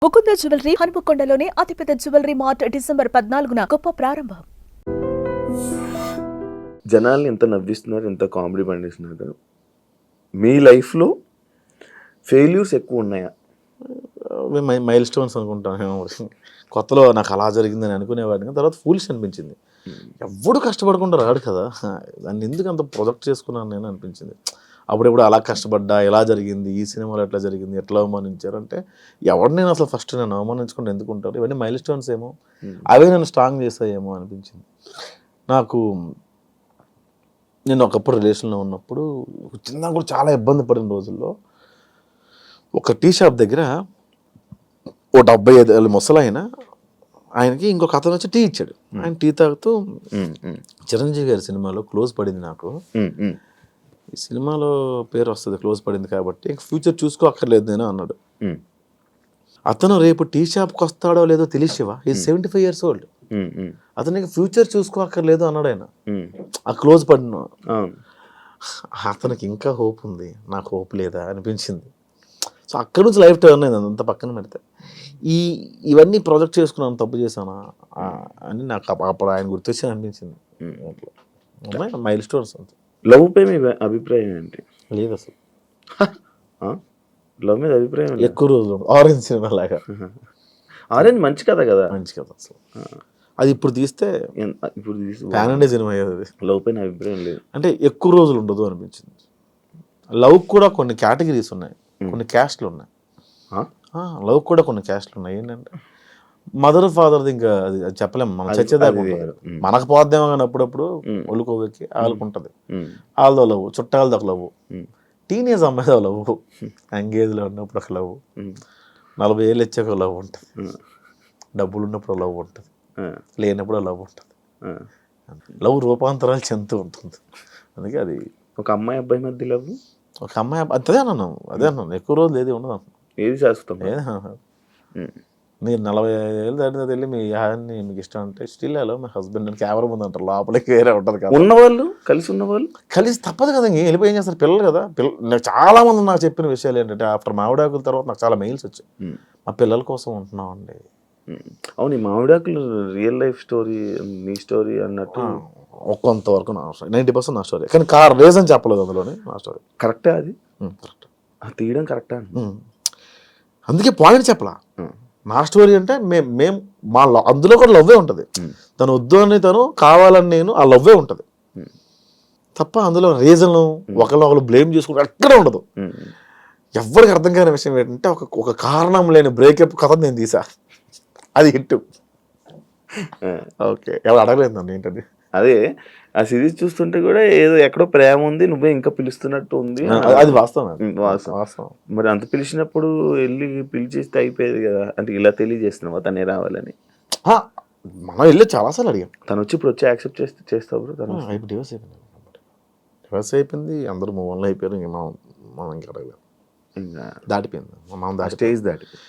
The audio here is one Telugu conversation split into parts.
ముకుంద జ్యువెలరీ హనుమకొండలోని అతిపెద్ద జ్యువెలరీ మార్ట్ డిసెంబర్ 14న గొప్ప ప్రారంభం. జనాల్ని ఎంత నవ్విస్తున్నారు, ఎంత కామెడీ పండిస్తున్నారు. మీ లైఫ్లో ఫెయిల్యూర్స్ ఎక్కువ ఉన్నాయా? మైల్ స్టోన్స్ అనుకుంటాను. కొత్తలో నాకు అలా జరిగిందని అనుకునేవాడిని, తర్వాత ఫూలిష్ అనిపించింది. ఎవడు కష్టపడకుండా రాడు కదా, దాన్ని ఎందుకు అంత ప్రొజెక్ట్ చేసుకున్నాను నేను అనిపించింది. అప్పుడెప్పుడు అలా కష్టపడ్డా, ఎలా జరిగింది, ఈ సినిమాలో ఎట్లా జరిగింది, ఎట్లా అవమానించారంటే ఎవడు నేను అసలు ఫస్ట్ నేను అవమానించుకుంటే ఎందుకుంటారు, ఇవన్నీ మైల్ స్టోన్స్ ఏమో, అవే నేను స్ట్రాంగ్ చేస్తాయేమో అనిపించింది నాకు. నేను ఒకప్పుడు రిలేషన్లో ఉన్నప్పుడు చిన్న కూడా చాలా ఇబ్బంది పడిన రోజుల్లో ఒక టీ షాప్ దగ్గర ఓ 75 ఏళ్ళ ముసలాయన, ఆయనకి ఇంకొక అతను వచ్చి టీ ఇచ్చాడు. ఆయన టీ తాగుతూ చిరంజీవి గారి సినిమాలో క్లోజ్ పడింది నాకు, ఈ సినిమాలో పేరు వస్తుంది క్లోజ్ పడింది కాబట్టి ఇంక ఫ్యూచర్ చూసుకో అక్కర్లేదు నేను అన్నాడు. అతను రేపు టీ షాప్కి వస్తాడో లేదో తెలిసివా, ఈ 75 years old, అతనికి ఫ్యూచర్ చూసుకో అక్కర్లేదు అన్నాడు ఆయన. ఆ క్లోజ్ పడిన అతనికి ఇంకా హోప్ ఉంది, నాకు హోప్ లేదా అనిపించింది. సో అక్కడి నుంచి లైఫ్ టర్న్ అయింది. అంత పక్కన పెడితే ఇవన్నీ ప్రాజెక్ట్ చేసుకున్నాను, తప్పు చేశానా అని నాకు అప్పుడు ఆయన గుర్తొచ్చి అనిపించింది. మైల్ స్టోన్స్ అంతే. లవ్ పై మీ అభిప్రాయం ఏంటి? లేదు అసలు లవ్ మీద అభిప్రాయం ఎక్కువ రోజులు ఆరెంజ్ సినిమా లాగా. ఆరెంజ్ మంచి కథ కదా, మంచి కథ అసలు. అది ఇప్పుడు తీస్తే ఇప్పుడు ప్యాన్ ఇండియా సినిమా అయ్యేది. అది లవ్ పైన అభిప్రాయం లేదు అంటే ఎక్కువ రోజులు ఉండదు అనిపించింది. లవ్ కూడా కొన్ని కేటగిరీస్ ఉన్నాయి, కొన్ని క్యాస్ట్లు ఉన్నాయి. లవ్ కూడా కొన్ని క్యాస్ట్లు ఉన్నాయి. ఏంటంటే మదర్ ఫాదర్ది ఇంకా అది చెప్పలేము, మనం చచ్చేదాకా మనకు పోద్దేమో కానీ అప్పుడప్పుడు ఒళ్ళుకోవెక్కి వాళ్ళకుంటుంది. వాళ్ళదో లవ్, చుట్టాలది ఒక లవ్, టీనేజ్ అమ్మాయిదో లవ్, ఎంగేజ్లో ఉన్నప్పుడు ఒక లవ్, 40 ఏళ్ళు వచ్చాక లవ్ ఉంటుంది, డబ్బులు ఉన్నప్పుడు లవ్ ఉంటుంది, లేనప్పుడు లవ్ ఉంటుంది. లవ్ రూపాంతరాలు చెందుతూ ఉంటుంది. అందుకే అది ఒక అమ్మాయి అబ్బాయి మధ్య లవ్, ఒక అమ్మాయి అదే అన్నాను ఎక్కువ రోజులు ఏది ఉండదు. ఏది శాశ్వతం? మీరు 45 ఏళ్ళు దాటిన వెళ్ళి మీ యాన్ని మీకు ఇష్టం అంటే స్టిల్ హలో మై హస్బెండ్ అని కెమెరా ముందు అంటారు, లోపలికి వేరే ఉంటుంది కదా. ఉన్నవాళ్ళు కలిసి తప్పదు కదా, ఇంక వెళ్ళిపోయి ఏం చేస్తారు పిల్లలు కదా. నాకు చాలా మంది నాకు చెప్పిన విషయాలు ఏంటంటే ఆఫ్టర్ మామిడాకుల తర్వాత నాకు చాలా మెయిల్స్ వచ్చాయి, మా పిల్లల కోసం ఉంటున్నాం అండి. అవును, ఈ మామిడాకులు రియల్ లైఫ్ స్టోరీ, మీ స్టోరీ అన్నట్టు కొంతవరకు నా స్టోరీ, 90% నా స్టోరీ, కానీ రీజన్ చెప్పలేదు అందులోనే. నా స్టోరీ కరెక్టే, అది కరెక్ట్, తీయడం కరెక్టా? అందుకే పాయింట్ చెప్పలా. నా స్టోరీ అంటే మేము మా అందులో కూడా లవ్వే ఉంటుంది. తను వద్దు అని తను కావాలని నేను, ఆ లవ్వే ఉంటుంది తప్ప అందులో రీజన్ ఒకళ్ళు బ్లేమ్ చేసుకుంటే ఎక్కడ ఉండదు. ఎవరికి అర్థం కాని విషయం ఏంటంటే ఒక కారణం లేని బ్రేకప్ కథ నేను తీసా, అది హిట్. ఓకే, ఎవరు అడగలేదు నన్ను ఏంటది. అదే ఆ సిరీస్ చూస్తుంటే కూడా ఏదో ఎక్కడో ప్రేమ ఉంది, నువ్వే ఇంకా పిలుస్తున్నట్టు ఉంది. అది వాస్తవం. మరి అంత పిలిచినప్పుడు వెళ్ళి పిలిచేస్తే అయిపోయేది కదా, అంటే ఇలా తెలియజేస్తున్నావా తనే రావాలని? మనం వెళ్ళి చాలాసార్లు అడిగాం, తను వచ్చి ఇప్పుడు వచ్చి యాక్సెప్ట్ చేస్తావు? తను ఇప్పుడు డివోర్స్ అయిపోయింది, అందరూ మూవన్లో అయిపోయారు. ఇంక మనం ఇంకా అడగలేదు, ఇంకా దాటిపోయింది, మనం స్టేజ్ దాటిపోయింది.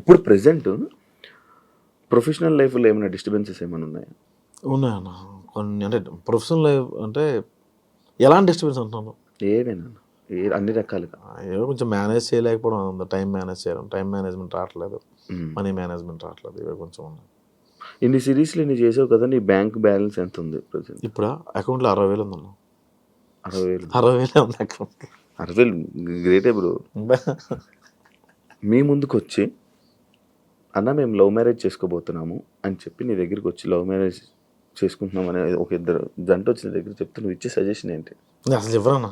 ఇప్పుడు ప్రెసెంట్ ప్రొఫెషనల్ లైఫ్లో ఏమైనా డిస్టర్బెన్సెస్ ఏమైనా ఉన్నాయా? ఉన్నాయన్న కొన్ని. అంటే ప్రొఫెషనల్ లైఫ్ అంటే ఎలాంటి డిస్టర్బెన్స్ అంటున్నాను? ఏమైనా అన్ని రకాలుగా ఏదో కొంచెం మేనేజ్ చేయలేకపోవడం ఉంది, టైం మేనేజ్ చేయడం, టైం మేనేజ్మెంట్ రావట్లేదు, మనీ మేనేజ్మెంట్ రావట్లేదు, ఇవి కొంచెం ఉన్నాయి. ఇన్ని సిరీస్లు ఇన్ని చేసావు కదా, నీ బ్యాంక్ బ్యాలెన్స్ ఎంత ఉంది ప్రజెంట్? ఇప్పుడు అకౌంట్లో 60,000 ఉందన్న. 60,000 ఉంది అకౌంట్. 60,000 గ్రేటే బ్రో. మీ ముందుకు వచ్చి అన్న మేము లవ్ మ్యారేజ్ చేసుకోబోతున్నాము అని చెప్పి నీ దగ్గరికి వచ్చి లవ్ మ్యారేజ్ చేసుకుంటున్నాం అనే ఒక ఇద్దరు జంట వచ్చిన దగ్గర చెప్తే నువ్వు ఇచ్చే సజెషన్ ఏంటి? అసలు ఎవరన్నా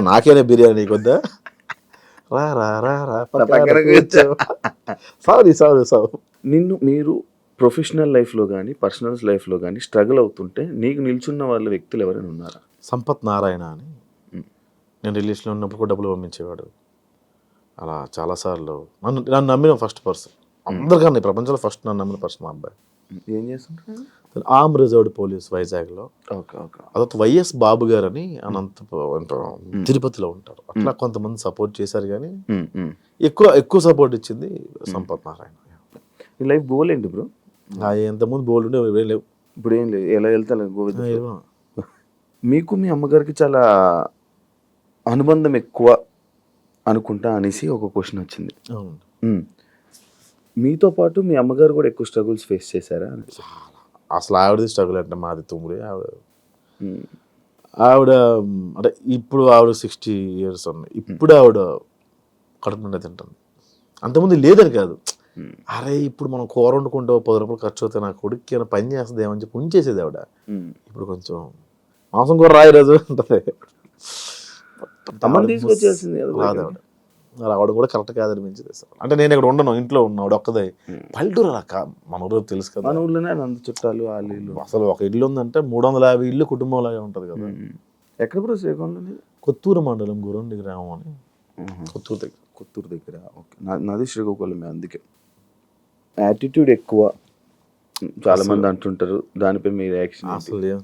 నాకేనే బిర్యానీ నీకు వద్దా, సారీ. మీరు ప్రొఫెషనల్ లైఫ్లో కానీ పర్సనల్ లైఫ్లో కానీ స్ట్రగుల్ అవుతుంటే నీకు నిల్చున్న వాళ్ళ వ్యక్తులు ఎవరైనా ఉన్నారా? సంపత్ నారాయణ అని, నేను రిలేషన్లో ఉన్నప్పుడు కూడా డబ్బులు పంపించేవాడు. అలా చాలాసార్లు నన్ను నమ్మిన ఫస్ట్ పర్సన్ అందరికన్నా, ప్రపంచంలో ఫస్ట్ నన్ను నమ్మిన పర్సన్ మా అబ్బాయి. ఏం చేస్తుంటారు? ఆర్మ్ రిజర్వ్డ్ పోలీస్ వైజాగ్లో. అదొక వైఎస్ బాబు గారు అని తిరుపతిలో ఉంటారు. అట్లా కొంతమంది సపోర్ట్ చేశారు, కానీ ఎక్కువ సపోర్ట్ ఇచ్చింది సంపత్ నారాయణ. నీ లైఫ్ గోల్ ఏంటి బ్రో? ఎంతమంది బోల్డ్ ఉండే లేవు, ఇప్పుడు ఏం లేదు, ఎలా వెళ్తా గోవింద. మీకు మీ అమ్మగారికి చాలా అనుబంధం ఎక్కువ అనుకుంటా అనేసి ఒక క్వశ్చన్ వచ్చింది. మీతో పాటు మీ అమ్మగారు కూడా ఎక్కువ స్ట్రగుల్స్ ఫేస్ చేశారా? అసలు ఆవిడది స్ట్రగుల్ అంటే మాది తుమ్ముడి ఆవిడ ఉమ్, ఆవిడ అంటే ఇప్పుడు ఆవిడ 60 years ఉన్నాయి. ఇప్పుడు ఆవిడ కడుపు నిండా తింటుంది. అంతకుముందు లేదని కాదు, అరే ఇప్పుడు మనం కూర వండుకుంటే 10 రూపాయలు ఖర్చు అవుతాయి, నా కొడుక్కి ఏమైనా పని చేస్తుంది ఏమని చెప్పి ఉంచేసేది ఆవిడ. ఉమ్. ఇప్పుడు కొంచెం మాంసం కూర రాయి రోజు ఉంటుంది. అమ్మని తీసుకొచ్చేసింది కదా రాదు ఆవిడ. మరి ఆవిడ కూడా కరెక్ట్ కాదనిపించింది అసలు. అంటే నేను ఇక్కడ ఉండను, ఇంట్లో ఉన్నా, ఆవిడ ఒక్కదే. పల్లెటూరు అలా మన ఊరు తెలుసు కదా, మన ఊర్లోనే అంత చుట్టాలు వాళ్ళు వీళ్ళు. అసలు ఒక ఇల్లు ఉందంటే 350 ఇల్లు కుటుంబం లాగా ఉంటుంది కదా. ఎక్కడ బ్రో శ్రీకాకుళంలో? కొత్తూరు మండలం గురండి గ్రామం అని, కొత్తూరు దగ్గర. కొత్తూరు దగ్గర. ఓకే, నాది శ్రీకాకుళమే. అందుకే యాటిట్యూడ్ ఎక్కువ చాలా మంది అంటుంటారు. దానిపై మీ రియాక్షన్? అసలు లేదు,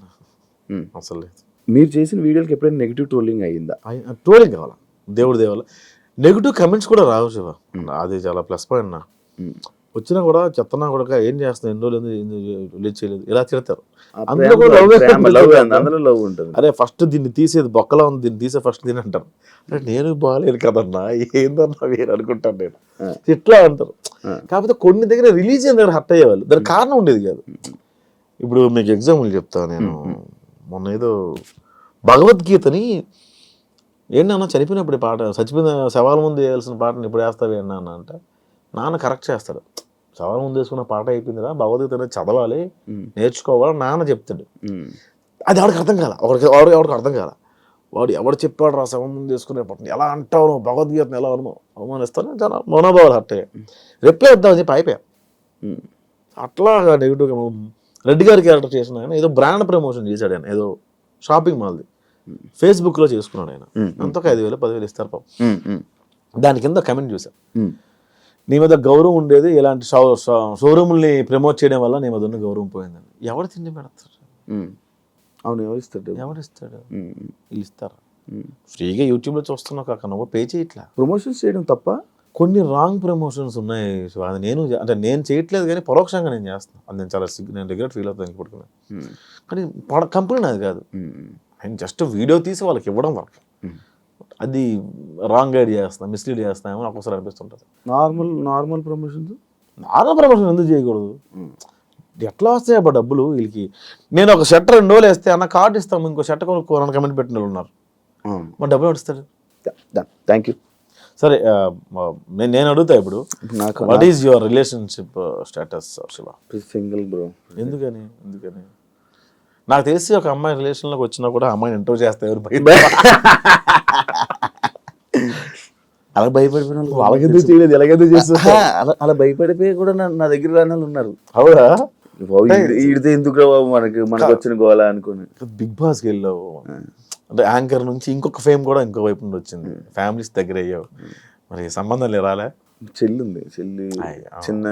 అసలు లేదు. మీరు చేసిన వీడియోలకి ఎప్పుడైనా నెగిటివ్ ట్రోలింగ్ అయ్యిందా? ట్రోలింగ్ కావాలా, దేవుడి దేవాల. నెగిటివ్ కమెంట్స్ కూడా రావు శివ, అది చాలా ప్లస్ పాయింట్ నా. వచ్చినా కూడా చెత్తనా కూడా ఏం చేస్తున్నా, ఎన్ని రోజులు రిలీజ్ చేయలేదు, ఇలా తిడతారు. అందులో కూడా అందులో లవ్ ఉంటుంది. అరే ఫస్ట్ దీన్ని తీసేది బొక్కలా ఉంది, దీన్ని తీసే ఫస్ట్ దీని అంటారు. అంటే నేను బాగాలేదు కదన్నా, ఏందన్నా వేరు అనుకుంటాను నేను, ఇట్లా అంటారు. కాకపోతే కొన్ని దగ్గర రిలీజ్ అయిన దగ్గర హర్ట్ అయ్యేవాళ్ళు, దానికి కారణం ఉండేది కాదు. ఇప్పుడు మీకు ఎగ్జాంపుల్ చెప్తాను నేను. మొన్న ఏదో భగవద్గీతని ఏంటన్నా చనిపోయినప్పుడు పాట, చచ్చిపోయిన శవాల ముందు వేయాల్సిన పాటని ఇప్పుడు వేస్తావి అన్న అంటే నాన్న కరెక్ట్ చేస్తాడు. శవాల ముందు వేసుకున్న పాట అయిపోయిందిరా, భగవద్గీత అనేది చదవాలి, నేర్చుకోవాలి నాన్న చెప్తాడు. అది ఎవరికి అర్థం కాల, ఎవరికి అర్థం కాల. వాడు ఎవడు చెప్పాడు రా శవం ముందు వేసుకునే పాటని ఎలా అంటావు నువ్వు, భగవద్గీతను ఎలా అవమానిస్తాను, చాలా మనోభావాలు హర్ట్ అయ్యాయి. రిప్లై వద్దామని చెప్పి అయిపోయా. అట్లా నెగిటివ్గా రెడ్డి గారి క్యారెక్టర్ చేసిన ఆయన ఏదో బ్రాండ్ ప్రమోషన్ చేశాడు. ఆయన ఏదో షాపింగ్ మాల్ది ఫేస్బుక్లో చేసుకున్నాడు ఆయన. అంతకు 5,000 10,000 ఇస్తారు పాపం. దాని కింద కమెంట్ చూసాను, నీ మీద గౌరవం ఉండేది ఇలాంటి షోరూమ్ని ప్రమోట్ చేయడం వల్ల నీ మీద ఉన్న గౌరవం పోయిందని. ఎవరు తిండి పెడతారు? అవును, ఎవరిస్తాడు? ఎవరిస్తాడు? వీళ్ళు ఇస్తారా? ఫ్రీగా యూట్యూబ్లో చూస్తున్నావు కాక నువ్వు పే చేయట్లా. ప్రమోషన్స్ చేయడం తప్ప కొన్ని రాంగ్ ప్రమోషన్స్ ఉన్నాయి. సో అది నేను చేయట్లేదు కానీ పరోక్షంగా నేను చేస్తాను. అది నేను చాలా నేను రిగ్రెట్ ఫీల్ అవుతాను పడుకున్నాను. కానీ కంపెనీ నాది కాదు, ఆయన జస్ట్ వీడియో తీసి వాళ్ళకి ఇవ్వడం వరకు. అది రాంగ్ గైడ్ చేస్తాను, మిస్లీడ్ చేస్తామో నాకు ఒకసారి అనిపిస్తుంటుంది. నార్మల్ ప్రమోషన్స్ ఎందుకు చేయకూడదు? ఎట్లా వస్తాయి అబ్బా డబ్బులు వీళ్ళకి? నేను ఒక షర్ట్ 2 రోజులు వేస్తే అన్న కార్డు ఇస్తాము, ఇంకో షర్ట్ కొనుక్కోవాలని కమెంట్ పెట్టిన వాళ్ళు ఉన్నారు. మరి డబ్బులు పడిస్తాడు. Thank you. సరే, నేను అడుగుతా ఇప్పుడు, what is your relationship status Shiva? Single bro. ఎందుకని? నాకు తెలిసి ఒక అమ్మాయి రిలేషన్లోకి వచ్చినా కూడా అమ్మాయిని ఇంటర్వ్యూ చేస్తే ఎవరు అలా భయపడిపోయిన వాళ్ళకి ఎందుకు చేయలేదు, ఎలాగెందుకు చేస్తా అలా భయపడిపోయి కూడా నా దగ్గర రాని వాళ్ళు ఉన్నారు. అవునా? ఈడితే ఎందుకు మనకి వచ్చిన గోళ అనుకుని బిగ్ బాస్కి వెళ్ళావు, అంటే యాంకర్ నుంచి ఇంకొక ఫేమ్ కూడా ఇంకో వైపు నుండి వచ్చింది, ఫ్యామిలీస్ దగ్గర అయ్యావు, మరి సంబంధం రాలే? చెల్లి ఉంది, చిన్న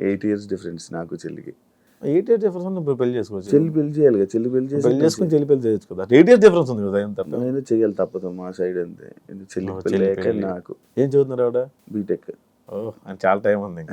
8 years డిఫరెన్స్ నాకు చెల్లికి. 8 years డిఫరెన్స్ ఉంది, పెళ్లి చేసుకోవచ్చు. చెల్లి పెళ్లి చేయాలి కదా, చెల్లి పెళ్లి చేసుకుని చెల్లి పెళ్లి చేయొచ్చు కదా. 8 years డిఫరెన్స్ ఉంది కదా, ఏం తప్ప? నేను చెయ్యాలి తప్పదు మా సైడ్ అంతే. చెల్లి నాకు. ఏం చదువుతున్నారు ఆవిడ? బీటెక్. ఓ, అని చాలా టైం ఉంది.